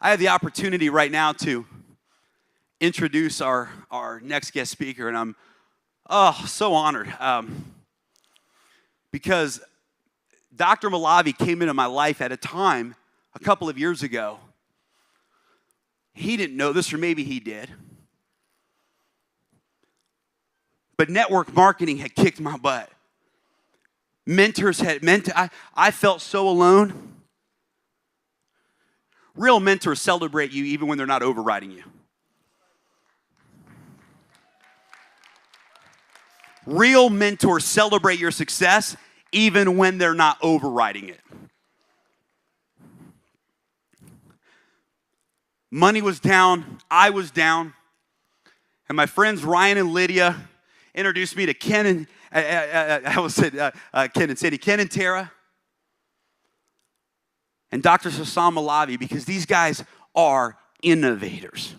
I have the opportunity right now to introduce our next guest speaker, and I'm so honored because Dr. Malavi came into my life at a time a couple of years ago. He didn't know this, or maybe he did, but network marketing had kicked my butt. Mentors had I felt so alone. Real mentors celebrate you even when they're not overriding you. Real mentors celebrate your success even when they're not overriding it. Money was down, I was down, and my friends Ryan and Lydia introduced me to Ken and Ken and Tara, and Dr. Sass Malavi, because these guys are innovators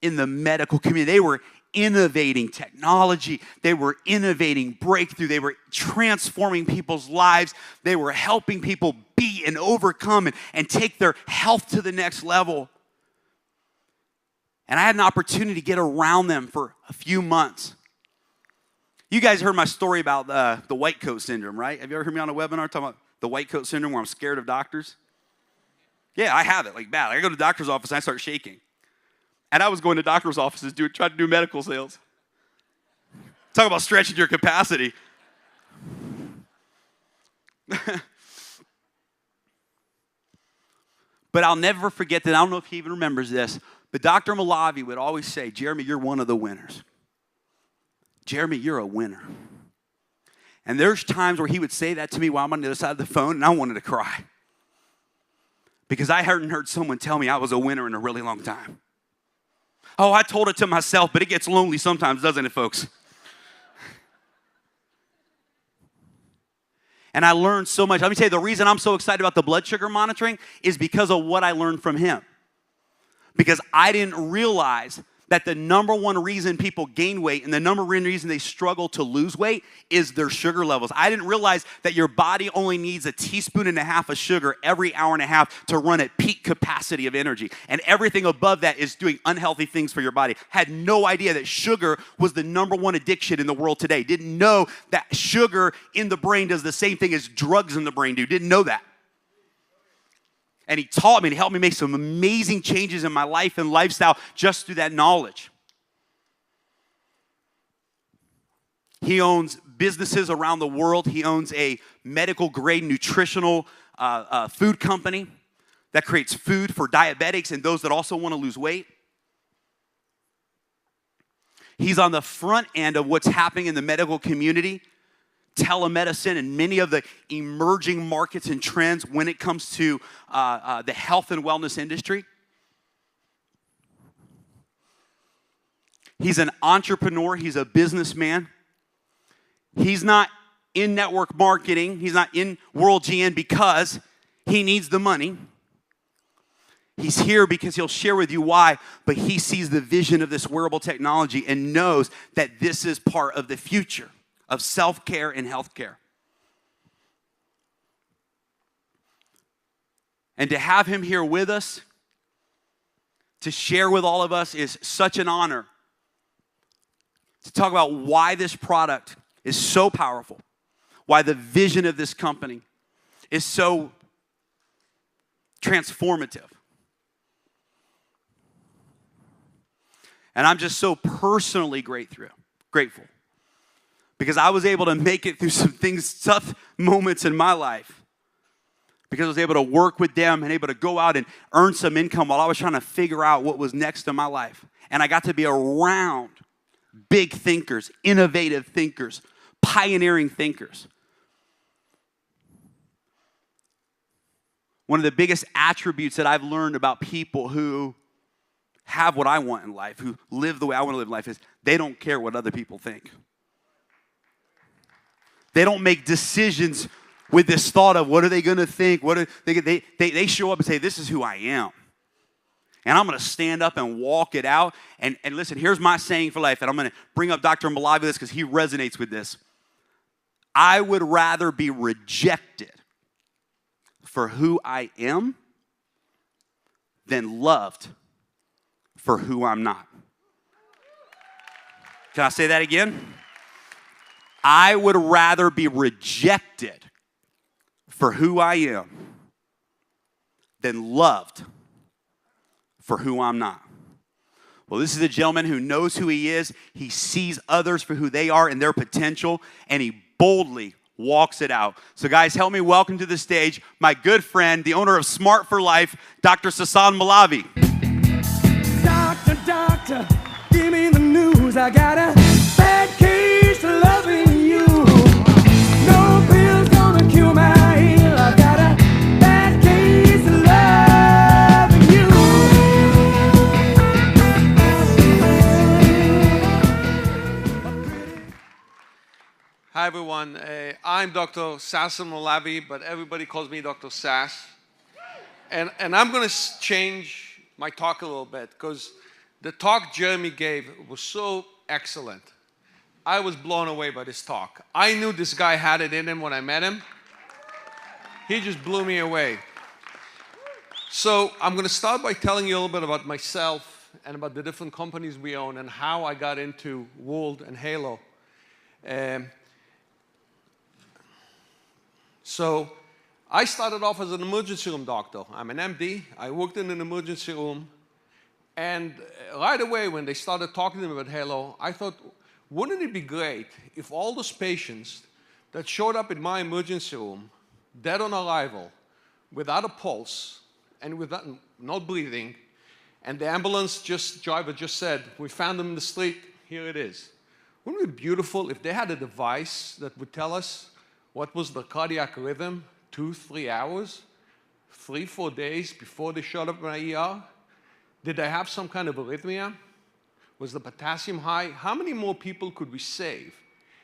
in the medical community. They were innovating technology. They were innovating breakthrough. They were transforming people's lives. They were helping people beat and overcome and take their health to the next level. And I had an opportunity to get around them for a few months. You guys heard my story about the white coat syndrome, right? Have you ever heard me on a webinar talking about the white coat syndrome where I'm scared of doctors? Yeah, I have it, like bad. I go to the doctor's office and I start shaking. And I was going to doctor's offices trying to do medical sales. Talk about stretching your capacity. But I'll never forget that. I don't know if he even remembers this, but Dr. Malavi would always say, Jeremy, you're one of the winners. Jeremy, you're a winner. And there's times where he would say that to me while I'm on the other side of the phone, and I wanted to cry. Because I hadn't heard someone tell me I was a winner in a really long time. Oh, I told it to myself, but it gets lonely sometimes, doesn't it, folks? And I learned so much. Let me tell you, the reason I'm so excited about the blood sugar monitoring is because of what I learned from him. Because I didn't realize that the number one reason people gain weight and the number one reason they struggle to lose weight is their sugar levels. I didn't realize that your body only needs 1.5 teaspoons of sugar every hour and a half to run at peak capacity of energy. And everything above that is doing unhealthy things for your body. Had no idea that sugar was the number one addiction in the world today. Didn't know that sugar in the brain does the same thing as drugs in the brain do. Didn't know that. And he taught me and helped me make some amazing changes in my life and lifestyle just through that knowledge. He owns businesses around the world. He owns a medical grade nutritional food company that creates food for diabetics and those that also want to lose weight. He's on the front end of what's happening in the medical community, telemedicine, and many of the emerging markets and trends when it comes to the health and wellness industry. He's an entrepreneur. He's a businessman. He's not in network marketing. He's not in World GN because he needs the money. He's here because he'll share with you why, but he sees the vision of this wearable technology and knows that this is part of the future of self-care and healthcare. And to have him here with us, to share with all of us, is such an honor. To talk about why this product is so powerful, why the vision of this company is so transformative. And I'm just so personally grateful. Because I was able to make it through some things, tough moments in my life. Because I was able to work with them and able to go out and earn some income while I was trying to figure out what was next in my life. And I got to be around big thinkers, innovative thinkers, pioneering thinkers. One of the biggest attributes that I've learned about people who have what I want in life, who live the way I want to live in life, is they don't care what other people think. They don't make decisions with this thought of what are they going to think? They show up and say, this is who I am. And I'm going to stand up and walk it out. And listen, here's my saying for life. And I'm going to bring up Dr. Malavi this because he resonates with this. I would rather be rejected for who I am than loved for who I'm not. Can I say that again? I would rather be rejected for who I am than loved for who I'm not. Well, this is a gentleman who knows who he is. He sees others for who they are and their potential, and he boldly walks it out. So guys, help me welcome to the stage my good friend, the owner of Smart for Life, Dr. Sasan Malavi. Doctor, give me the news. I got a bad case of loving you. No pill's gonna cure my ill. I got a bad case of loving you. Hi everyone, I'm Dr. Sass Malavi, but everybody calls me Dr. Sass. And I'm going to change my talk a little bit because the talk Jeremy gave was so excellent. I was blown away by this talk. I knew this guy had it in him when I met him. He just blew me away. So I'm going to start by telling you a little bit about myself and about the different companies we own and how I got into Wearable and Helo. So I started off as an emergency room doctor. I'm an MD. I worked in an emergency room. And right away when they started talking to me about Helo, I thought, wouldn't it be great if all those patients that showed up in my emergency room, dead on arrival, without a pulse, and without not breathing, and the ambulance driver just said, we found them in the street, here it is. Wouldn't it be beautiful if they had a device that would tell us what was the cardiac rhythm 2-3 hours, 3-4 days before they showed up in my ER? Did they have some kind of arrhythmia? Was the potassium high? How many more people could we save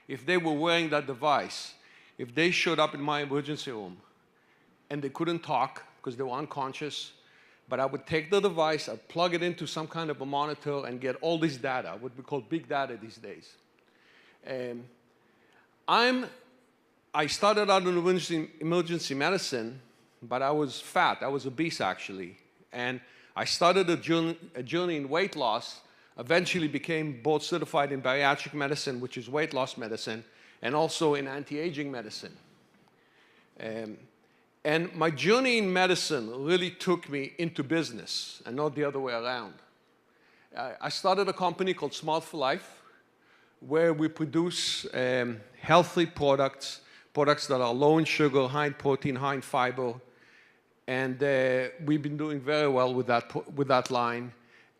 if they were wearing that device, if they showed up in my emergency room and they couldn't talk because they were unconscious, but I would take the device, I'd plug it into some kind of a monitor and get all this data, what we call big data these days. I started out in emergency medicine, but I was fat. I was obese, actually. And I started a journey in weight loss, eventually became board certified in bariatric medicine, which is weight loss medicine, and also in anti-aging medicine. And my journey in medicine really took me into business and not the other way around. I started a company called Smart for Life, where we produce healthy products that are low in sugar, high in protein, high in fiber. And we've been doing very well with that line.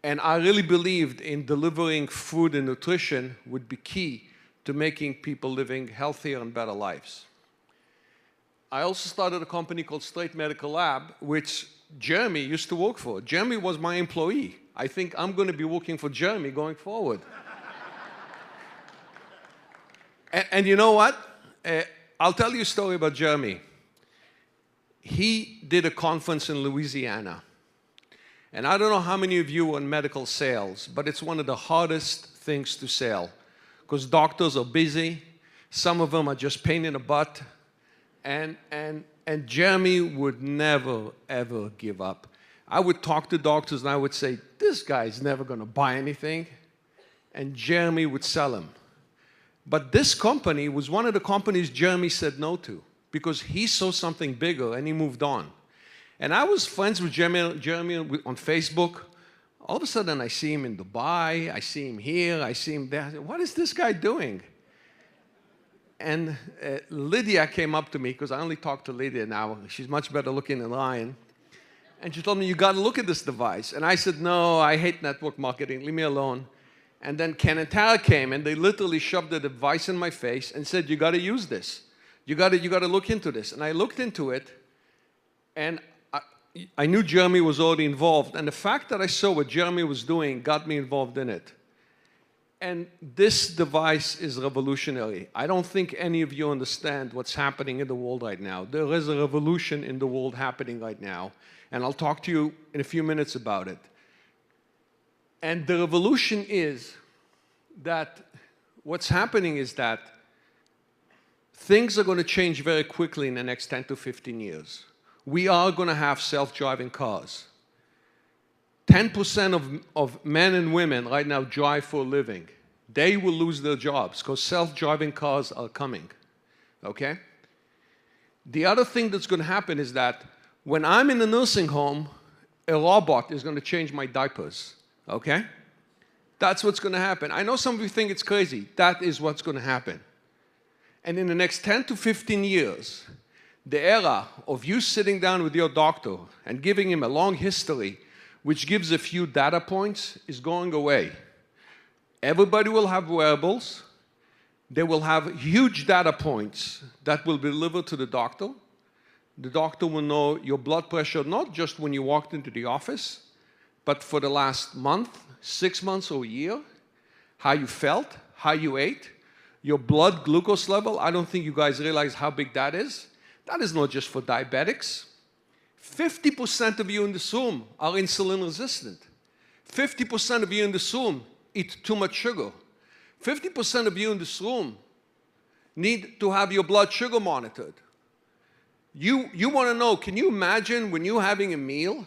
And I really believed in delivering food and nutrition would be key to making people living healthier and better lives. I also started a company called Straight Medical Lab, which Jeremy used to work for. Jeremy was my employee. I think I'm going to be working for Jeremy going forward. and you know what? I'll tell you a story about Jeremy. He did a conference in Louisiana. And I don't know how many of you are in medical sales, but it's one of the hardest things to sell because doctors are busy. Some of them are just pain in the butt. And Jeremy would never, ever give up. I would talk to doctors and I would say, this guy's never going to buy anything. And Jeremy would sell him. But this company was one of the companies Jeremy said no to because he saw something bigger and he moved on. And I was friends with Jeremy on Facebook. All of a sudden, I see him in Dubai. I see him here. I see him there. I said, what is this guy doing? And Lydia came up to me because I only talk to Lydia now. She's much better looking than Ryan. And she told me, you got to look at this device. And I said, no, I hate network marketing. Leave me alone. And then Ken and Tara came, and they literally shoved the device in my face and said, you got to use this. You got to look into this. And I looked into it, and I knew Jeremy was already involved. And the fact that I saw what Jeremy was doing got me involved in it. And this device is revolutionary. I don't think any of you understand what's happening in the world right now. There is a revolution in the world happening right now. And I'll talk to you in a few minutes about it. And the revolution is that what's happening is that things are going to change very quickly in the next 10 to 15 years. We are going to have self-driving cars. 10% of men and women right now drive for a living. They will lose their jobs because self-driving cars are coming, okay? The other thing that's going to happen is that when I'm in a nursing home, a robot is going to change my diapers, okay? That's what's going to happen. I know some of you think it's crazy. That is what's going to happen. And in the next 10 to 15 years, the era of you sitting down with your doctor and giving him a long history, which gives a few data points, is going away. Everybody will have wearables. They will have huge data points that will be delivered to the doctor. The doctor will know your blood pressure, not just when you walked into the office, but for the last month, 6 months or a year, how you felt, how you ate, your blood glucose level. I don't think you guys realize how big that is. That is not just for diabetics. 50% of you in this room are insulin resistant. 50% of you in this room eat too much sugar. 50% of you in this room need to have your blood sugar monitored. You want to know, can you imagine when you're having a meal,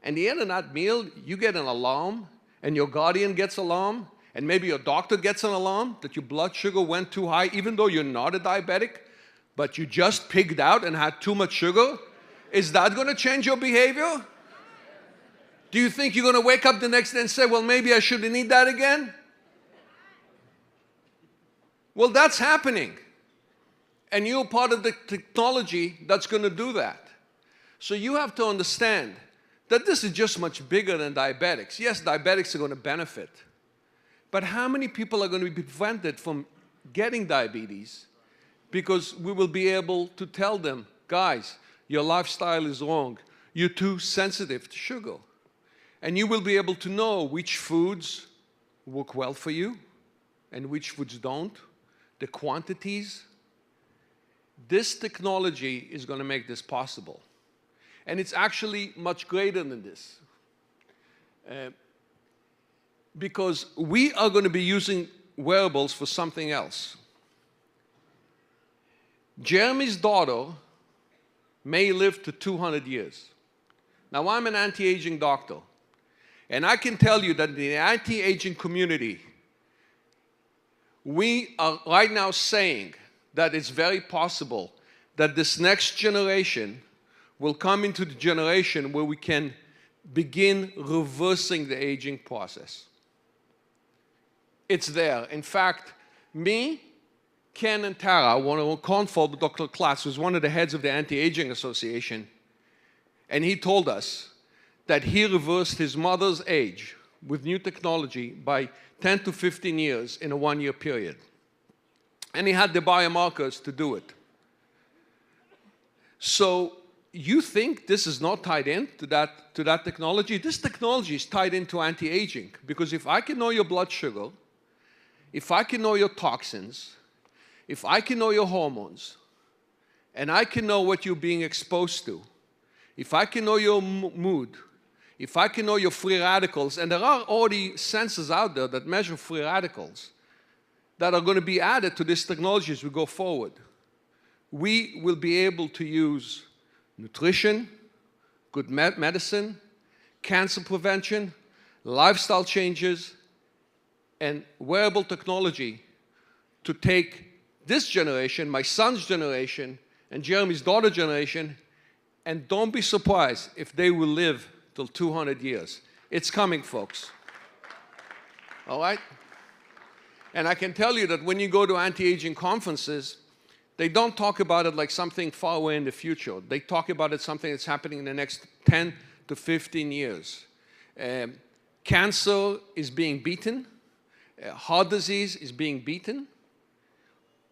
and at the end of that meal, you get an alarm, and your guardian gets an alarm, and maybe your doctor gets an alarm that your blood sugar went too high, even though you're not a diabetic, but you just pigged out and had too much sugar? Is that going to change your behavior? Do you think you're going to wake up the next day and say, well, maybe I shouldn't eat that again? Well, that's happening. And you're part of the technology that's going to do that. So you have to understand that this is just much bigger than diabetics. Yes, diabetics are going to benefit. But how many people are going to be prevented from getting diabetes because we will be able to tell them, guys, your lifestyle is wrong. You're too sensitive to sugar. And you will be able to know which foods work well for you and which foods don't, the quantities. This technology is going to make this possible. And it's actually much greater than this. Because we are going to be using wearables for something else. Jeremy's daughter may live to 200 years. Now, I'm an anti-aging doctor. And I can tell you that in the anti-aging community, we are right now saying that it's very possible that this next generation will come into the generation where we can begin reversing the aging process. It's there. In fact, me, Ken, and Tara, one of our confold, Dr. Klaas, who's one of the heads of the Anti-Aging Association, and he told us that he reversed his mother's age with new technology by 10 to 15 years in a 1-year period. And he had the biomarkers to do it. So you think this is not tied in to that technology? This technology is tied into anti-aging, because if I can know your blood sugar, if I can know your toxins, if I can know your hormones, and I can know what you're being exposed to, if I can know your mood, if I can know your free radicals, and there are already sensors out there that measure free radicals that are going to be added to this technology as we go forward, we will be able to use nutrition, good medicine, cancer prevention, lifestyle changes, and wearable technology to take this generation, my son's generation, and Jeremy's daughter's generation, and don't be surprised if they will live till 200 years. It's coming, folks. All right? And I can tell you that when you go to anti-aging conferences, they don't talk about it like something far away in the future. They talk about it something that's happening in the next 10 to 15 years. Cancer is being beaten. Heart disease is being beaten.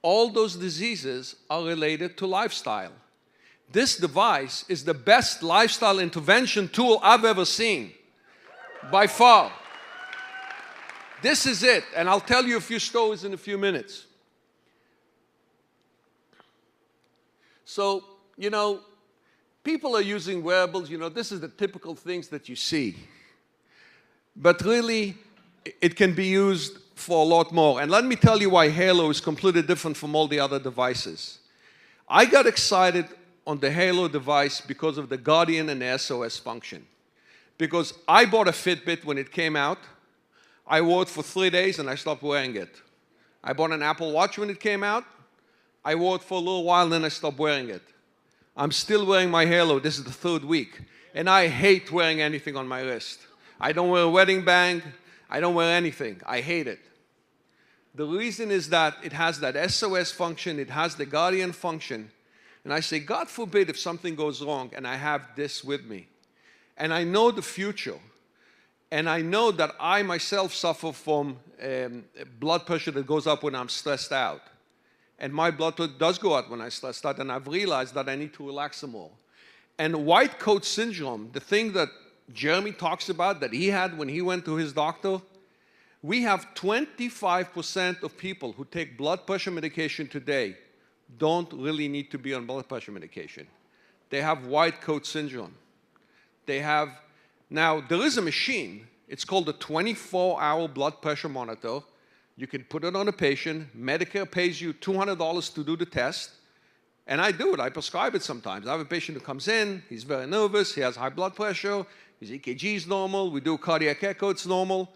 All those diseases are related to lifestyle. This device is the best lifestyle intervention tool I've ever seen, by far. This is it, and I'll tell you a few stories in a few minutes. So, you know, people are using wearables, you know, this is the typical things that you see. But really, it can be used for a lot more. And let me tell you why Helo is completely different from all the other devices. I got excited on the Helo device because of the Guardian and the SOS function. Because I bought a Fitbit when it came out. I wore it for 3 days and I stopped wearing it. I bought an Apple Watch when it came out. I wore it for a little while, then I stopped wearing it. I'm still wearing my Helo. This is the 3rd week. And I hate wearing anything on my wrist. I don't wear a wedding band. I don't wear anything. I hate it. The reason is that it has that SOS function. It has the Guardian function. And I say, God forbid if something goes wrong and I have this with me. And I know the future. And I know that I myself suffer from blood pressure that goes up when I'm stressed out. And my blood pressure does go up when I'm stressed out, and I've realized that I need to relax some more. And white coat syndrome, the thing that Jeremy talks about that he had when he went to his doctor, we have 25% of people who take blood pressure medication today don't really need to be on blood pressure medication. They have white coat syndrome. They have, now there is a machine, it's called a 24-hour blood pressure monitor. You can put it on a patient. Medicare pays you $200 to do the test. And I do it. I prescribe it sometimes. I have a patient who comes in. He's very nervous. He has high blood pressure. His EKG is normal. We do a cardiac echo. It's normal.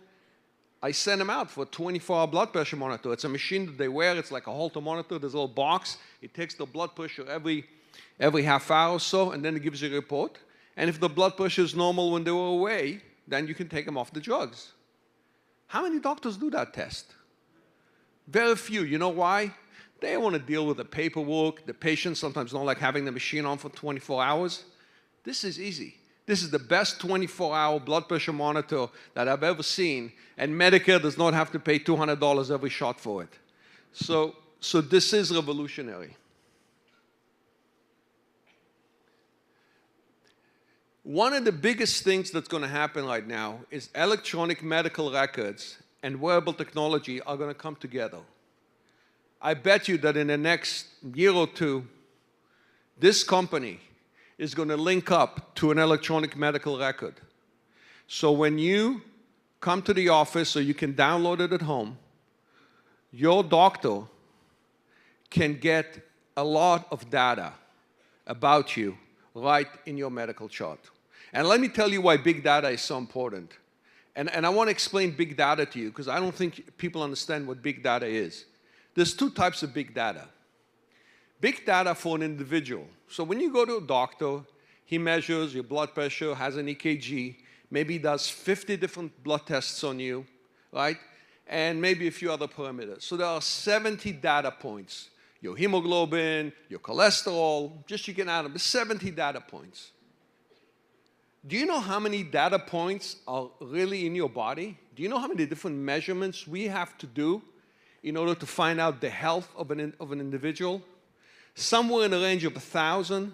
I send him out for a 24-hour blood pressure monitor. It's a machine that they wear. It's like a Holter monitor. There's a little box. It takes the blood pressure every half hour or so, and then it gives you a report. And if the blood pressure is normal when they were away, then you can take them off the drugs. How many doctors do that test? Very few. You know why? They want to deal with the paperwork. The patients sometimes don't like having the machine on for 24 hours. This is easy. This is the best 24-hour blood pressure monitor that I've ever seen, and Medicare does not have to pay $200 every shot for it. So this is revolutionary. One of the biggest things that's going to happen right now is electronic medical records and wearable technology are going to come together. I bet you that in the next year or two, this company is going to link up to an electronic medical record. So when you come to the office, or you can download it at home, your doctor can get a lot of data about you right in your medical chart. And let me tell you why big data is so important. And I want to explain big data to you because I don't think people understand what big data is. There's 2 types of big data. Big data for an individual. So when you go to a doctor, he measures your blood pressure, has an EKG, maybe does 50 different blood tests on you, right? And maybe a few other parameters. So there are 70 data points. Your hemoglobin, your cholesterol, just you can add them, 70 data points. Do you know how many data points are really in your body? Do you know how many different measurements we have to do in order to find out the health of an individual? Somewhere in the range of 1,000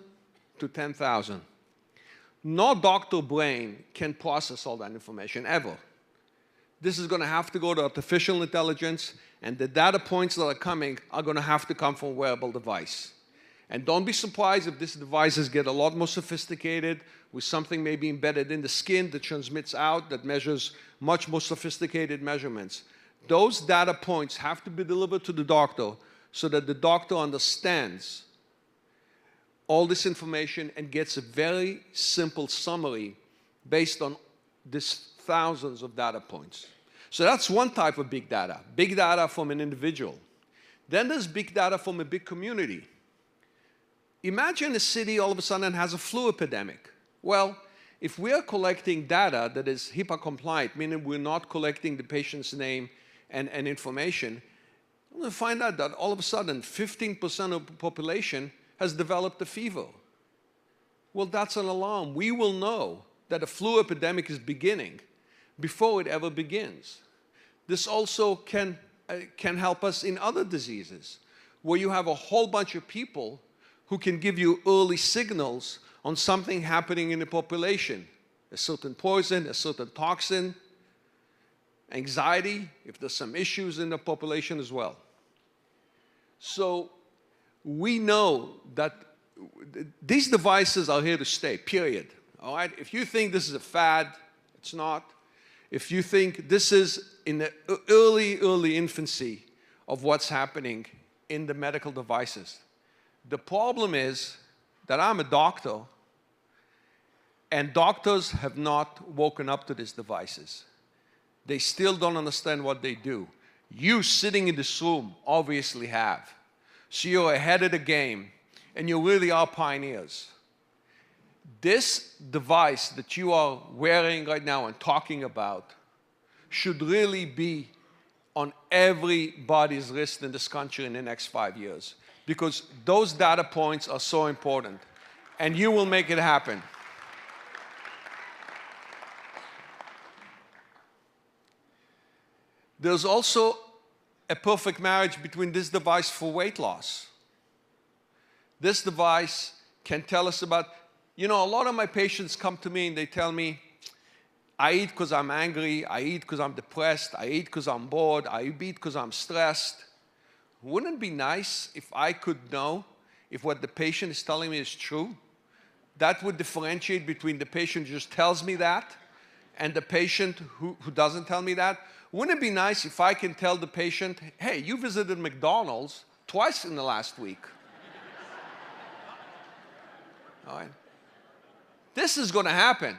to 10,000. No doctor brain can process all that information, ever. This is going to have to go to artificial intelligence, and the data points that are coming are going to have to come from a wearable device. And don't be surprised if these devices get a lot more sophisticated, with something maybe embedded in the skin that transmits out, that measures much more sophisticated measurements. Those data points have to be delivered to the doctor so that the doctor understands all this information and gets a very simple summary based on these thousands of data points. So that's one type of big data from an individual. Then there's big data from a big community. Imagine a city all of a sudden has a flu epidemic. Well, if we are collecting data that is HIPAA compliant, meaning we're not collecting the patient's name and information, we're going to find out that all of a sudden 15% of the population has developed a fever. Well, that's an alarm. We will know that a flu epidemic is beginning before it ever begins. This also can help us in other diseases, where you have a whole bunch of people who can give you early signals on something happening in the population, a certain poison, a certain toxin, anxiety, if there's some issues in the population as well. So we know that these devices are here to stay, period. All right? If you think this is a fad, it's not. If you think this is in the early infancy of what's happening in the medical devices, the problem is that I'm a doctor, And doctors have not woken up to these devices. They still don't understand what they do. You sitting in this room obviously have. So you're ahead of the game, and you really are pioneers. This device that you are wearing right now and talking about should really be on everybody's wrist in this country in the next 5 years, because those data points are so important, and you will make it happen. There's also a perfect marriage between this device for weight loss. This device can tell us about, you know, a lot of my patients come to me and they tell me, I eat because I'm angry, I eat because I'm depressed, I eat because I'm bored, I eat because I'm stressed. Wouldn't it be nice if I could know if what the patient is telling me is true? That would differentiate between the patient who just tells me that and the patient who doesn't tell me that. Wouldn't it be nice if I can tell the patient, hey, you visited McDonald's twice in the last week? All right. This is going to happen.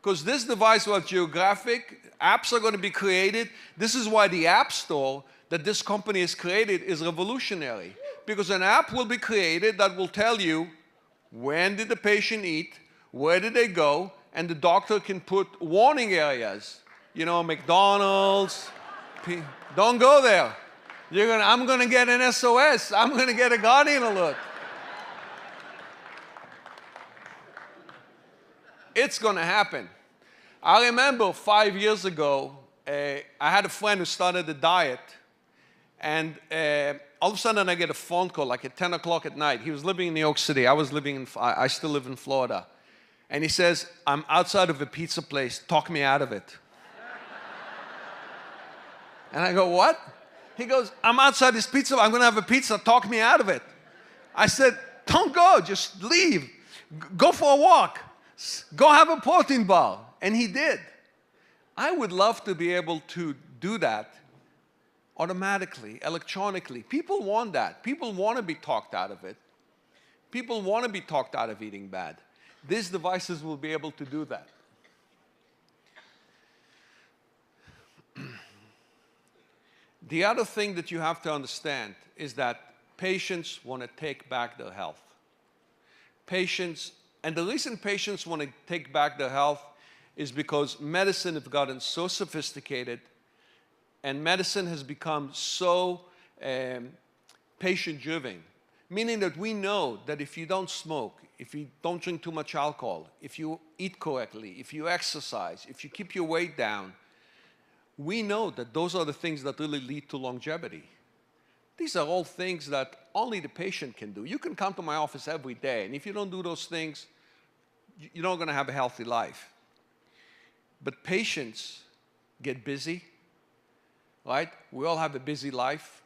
Because this device was geographic, apps are going to be created. This is why the App Store that this company has created is revolutionary. Because an app will be created that will tell you when did the patient eat, where did they go, and the doctor can put warning areas. You know, McDonald's, don't go there. I'm going to get an SOS. I'm going to get a Guardian alert. It's going to happen. I remember 5 years ago, I had a friend who started a diet, and all of a sudden I get a phone call like at 10 o'clock at night. He was living in New York City. I still live in Florida. And he says, I'm outside of a pizza place. Talk me out of it. And I go, what? He goes, I'm outside this pizza. I'm going to have a pizza. Talk me out of it. I said, don't go. Just leave. Go for a walk. Go have a protein bar. And he did. I would love to be able to do that automatically, electronically. People want that. People want to be talked out of it. People want to be talked out of eating bad. These devices will be able to do that. The other thing that you have to understand is that patients want to take back their health. And the reason patients want to take back their health is because medicine has gotten so sophisticated, and medicine has become so patient-driven, meaning that we know that if you don't smoke, if you don't drink too much alcohol, if you eat correctly, if you exercise, if you keep your weight down, we know that those are the things that really lead to longevity. These are all things that only the patient can do. You can come to my office every day, and if you don't do those things, you're not going to have a healthy life. But patients get busy, right? We all have a busy life.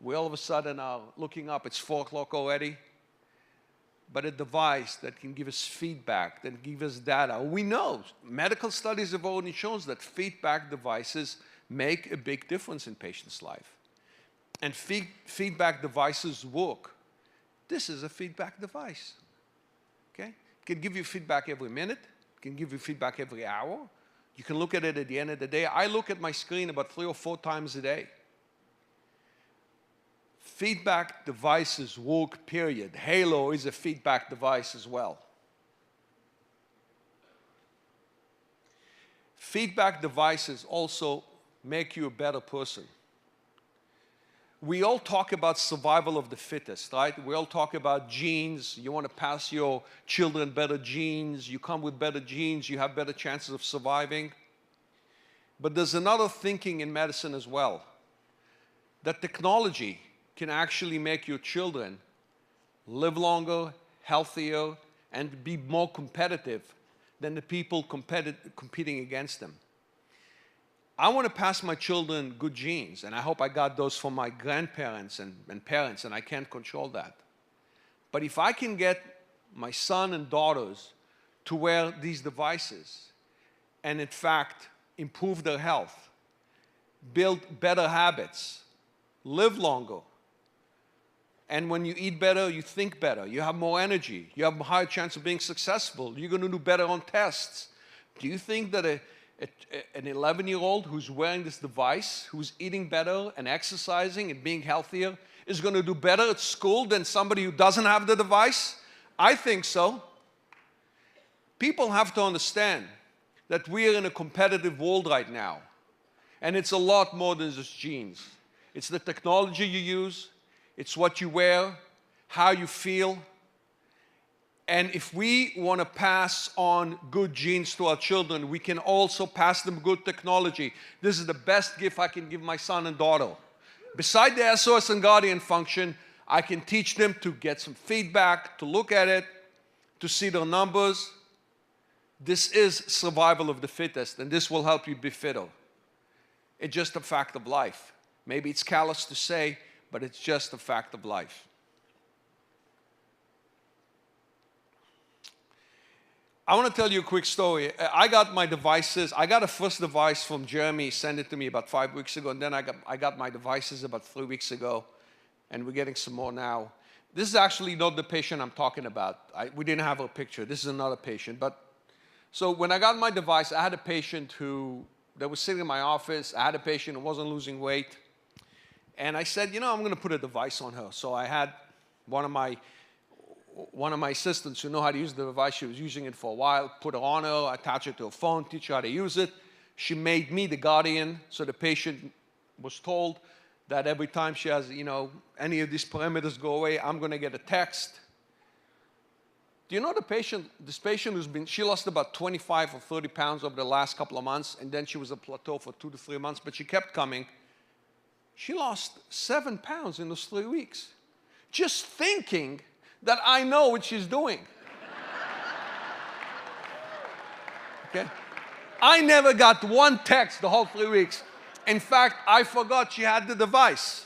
We all of a sudden are looking up, it's 4 o'clock already. But a device that can give us feedback, that give us data. We know, medical studies have already shown that feedback devices make a big difference in patients' life. And feedback devices work. This is a feedback device, okay? It can give you feedback every minute. It can give you feedback every hour. You can look at it at the end of the day. I look at my screen about 3 or 4 times a day. Feedback devices work, period. Helo is a feedback device as well. Feedback devices also make you a better person. We all talk about survival of the fittest, right? We all talk about genes. You want to pass your children better genes. You come with better genes. You have better chances of surviving. But there's another thinking in medicine as well, that technology can actually make your children live longer, healthier, and be more competitive than the people competing against them. I want to pass my children good genes, and I hope I got those from my grandparents and parents, and I can't control that. But if I can get my son and daughters to wear these devices and, in fact, improve their health, build better habits, live longer, And when you eat better, you think better. You have more energy. You have a higher chance of being successful. You're going to do better on tests. Do you think that an 11-year-old who's wearing this device, who's eating better and exercising and being healthier, is going to do better at school than somebody who doesn't have the device? I think so. People have to understand that we are in a competitive world right now. And it's a lot more than just genes. It's the technology you use. It's what you wear, how you feel. And if we want to pass on good genes to our children, we can also pass them good technology. This is the best gift I can give my son and daughter. Beside the SOS and Guardian function, I can teach them to get some feedback, to look at it, to see their numbers. This is survival of the fittest, and this will help you be fitter. It's just a fact of life. Maybe it's callous to say, but it's just a fact of life. I want to tell you a quick story. I got my devices. I got a first device from Jeremy, sent it to me about 5 weeks ago, and then I got my devices about 3 weeks ago, and we're getting some more now. This is actually not the patient I'm talking about. We didn't have a picture. This is another patient. So when I got my device, I had a patient that was sitting in my office. I had a patient who wasn't losing weight. And I said, you know, I'm going to put a device on her. So I had one of my assistants who know how to use the device. She was using it for a while. Put it on her, attach it to her phone, teach her how to use it. She made me the guardian. So the patient was told that every time she has, you know, any of these parameters go away, I'm going to get a text. Do you know this patient she lost about 25 or 30 pounds over the last couple of months, and then she was a plateau for 2 to 3 months, but she kept coming. She lost 7 pounds in those 3 weeks. Just thinking that I know what she's doing. Okay? I never got one text the whole 3 weeks. In fact, I forgot she had the device.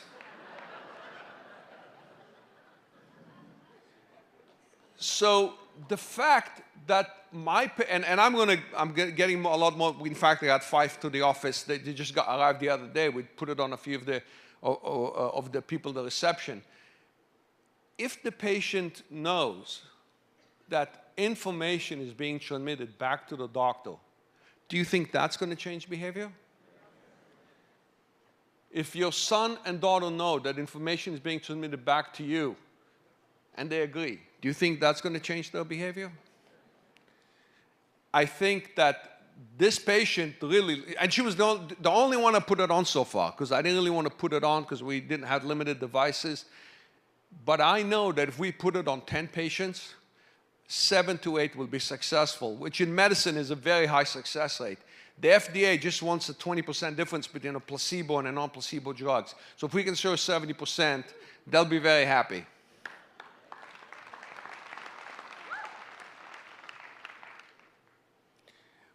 So the fact that I'm getting a lot more. In fact, I got 5 to the office. They just arrived the other day. We put it on a few of the people at the reception. If the patient knows that information is being transmitted back to the doctor, do you think that's going to change behavior? If your son and daughter know that information is being transmitted back to you, and they agree, do you think that's going to change their behavior? I think that this patient really, and she was the only one I put it on so far, because I didn't really want to put it on because we didn't have limited devices. But I know that if we put it on 10 patients, 7 to 8 will be successful, which in medicine is a very high success rate. The FDA just wants a 20% difference between a placebo and a non-placebo drugs. So if we can show 70%, they'll be very happy.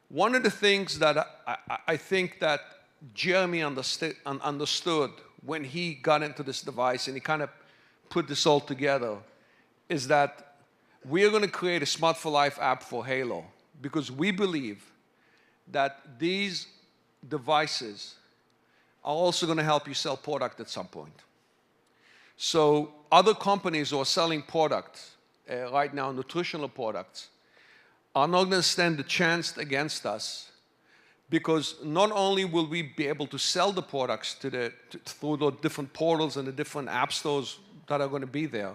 One of the things that I think that Jeremy understood when he got into this device, and he kind of put this all together, is that we are going to create a Smart for Life app for Helo, because we believe that these devices are also going to help you sell product at some point. So other companies who are selling products right now, nutritional products, are not going to stand a chance against us, because not only will we be able to sell the products through the different portals and the different app stores that are going to be there,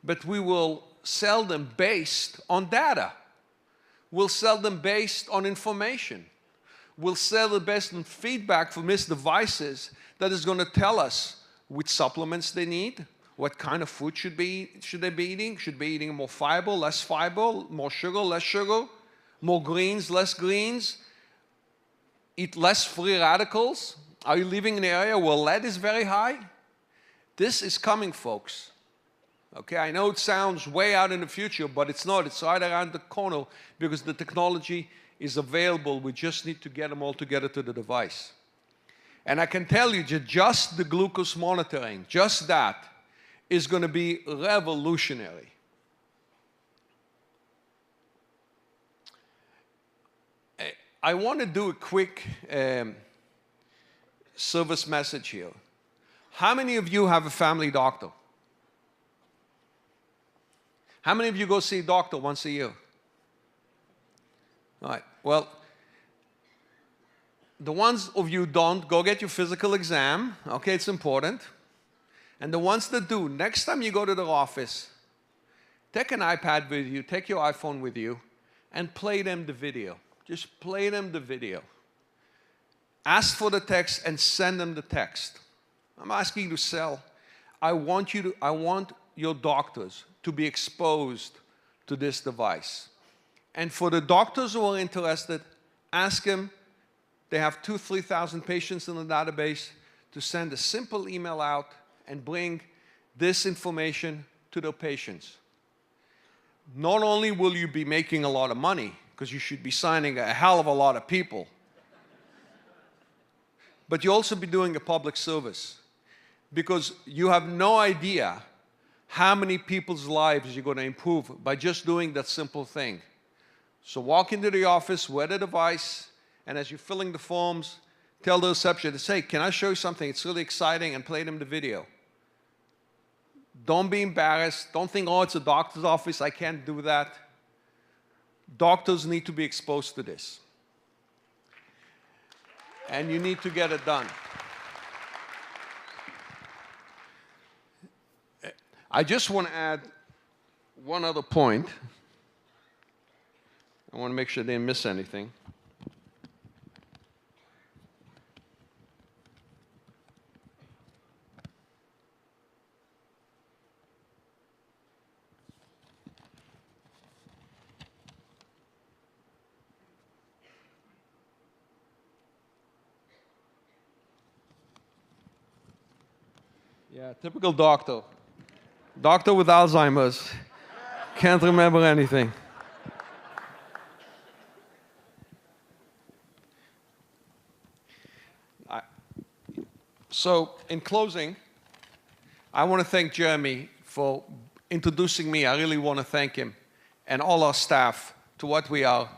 but we will sell them based on data. We'll sell them based on information. We'll sell them based on feedback from these devices that is going to tell us which supplements they need, what kind of food should they be eating? Should be eating more fiber, less fiber, more sugar, less sugar, more greens, less greens, eat less free radicals? Are you living in an area where lead is very high? This is coming, folks. Okay, I know it sounds way out in the future, but it's not. It's right around the corner, because the technology is available. We just need to get them all together to the device. And I can tell you, just the glucose monitoring, just that, is going to be revolutionary. I want to do a quick service message here. How many of you have a family doctor? How many of you go see a doctor once a year? All right. Well, the ones of you who don't, go get your physical exam. Okay, it's important. And the ones that do, next time you go to the office, take an iPad with you, take your iPhone with you, and play them the video. Just play them the video. Ask for the text and send them the text. I'm asking you to sell. I want your doctors to be exposed to this device. And for the doctors who are interested, ask them, they have 2,000 to 3,000 patients in the database, to send a simple email out and bring this information to their patients. Not only will you be making a lot of money, because you should be signing a hell of a lot of people, but you'll also be doing a public service, because you have no idea how many people's lives you're going to improve by just doing that simple thing. So walk into the office, wear the device, and as you're filling the forms, tell the receptionist, hey, can I show you something? It's really exciting, and play them the video. Don't be embarrassed. Don't think, oh, it's a doctor's office, I can't do that. Doctors need to be exposed to this. And you need to get it done. I just want to add one other point. I want to make sure I didn't miss anything. Yeah, typical doctor. Doctor with Alzheimer's. Can't remember anything. So, in closing, I want to thank Jeremy for introducing me. I really want to thank him and all our staff to what we are.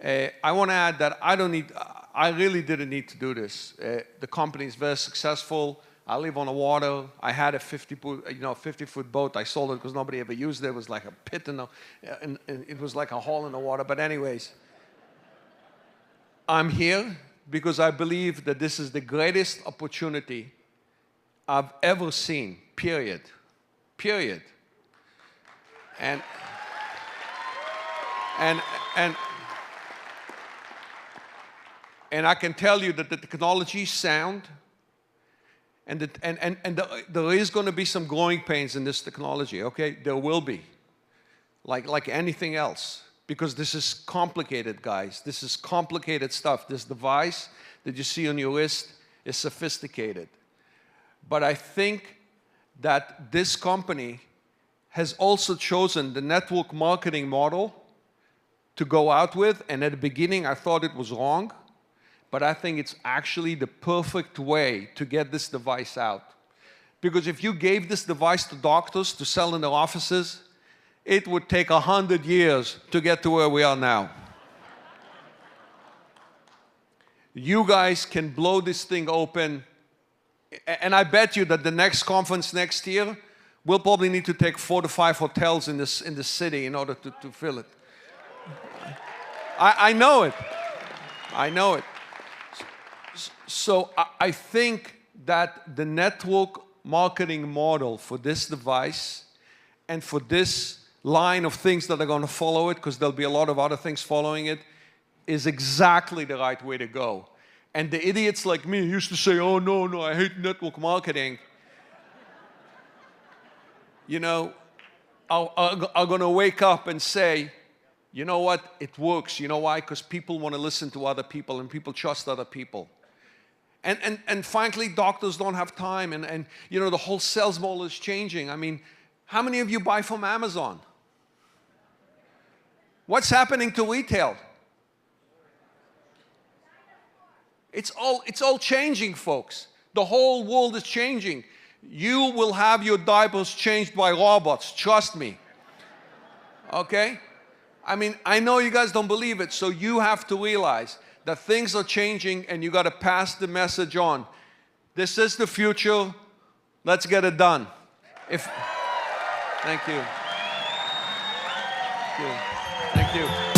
I want to add that I really didn't need to do this. The company is very successful. I live on the water. I had a 50-foot boat. I sold it because nobody ever used it. It was like a pit and it was like a hole in the water. But anyways, I'm here because I believe that this is the greatest opportunity I've ever seen, period. Period. And I can tell you that the technology is sound, and there is going to be some growing pains in this technology, okay? There will be, like anything else, because this is complicated, guys. This is complicated stuff. This device that you see on your wrist is sophisticated. But I think that this company has also chosen the network marketing model to go out with, and at the beginning I thought it was wrong, but I think it's actually the perfect way to get this device out. Because if you gave this device to doctors to sell in their offices, it would take 100 years to get to where we are now. You guys can blow this thing open, and I bet you that the next conference next year, we'll probably need to take 4 to 5 hotels in the city in order to fill it. I know it. I know it. So I think that the network marketing model for this device and for this line of things that are going to follow it, because there'll be a lot of other things following it, is exactly the right way to go. And the idiots like me used to say, oh, no, I hate network marketing, you know, are going to wake up and say, you know what, it works. You know why? Because people want to listen to other people and people trust other people. And frankly, doctors don't have time, and you know, the whole sales model is changing. I mean, how many of you buy from Amazon? What's happening to retail? It's all changing, folks. The whole world is changing. You will have your diapers changed by robots, trust me. Okay? I mean, I know you guys don't believe it, so you have to realize that things are changing and you got to pass the message on. This is the future. Let's get it done. Thank you. you. Thank you.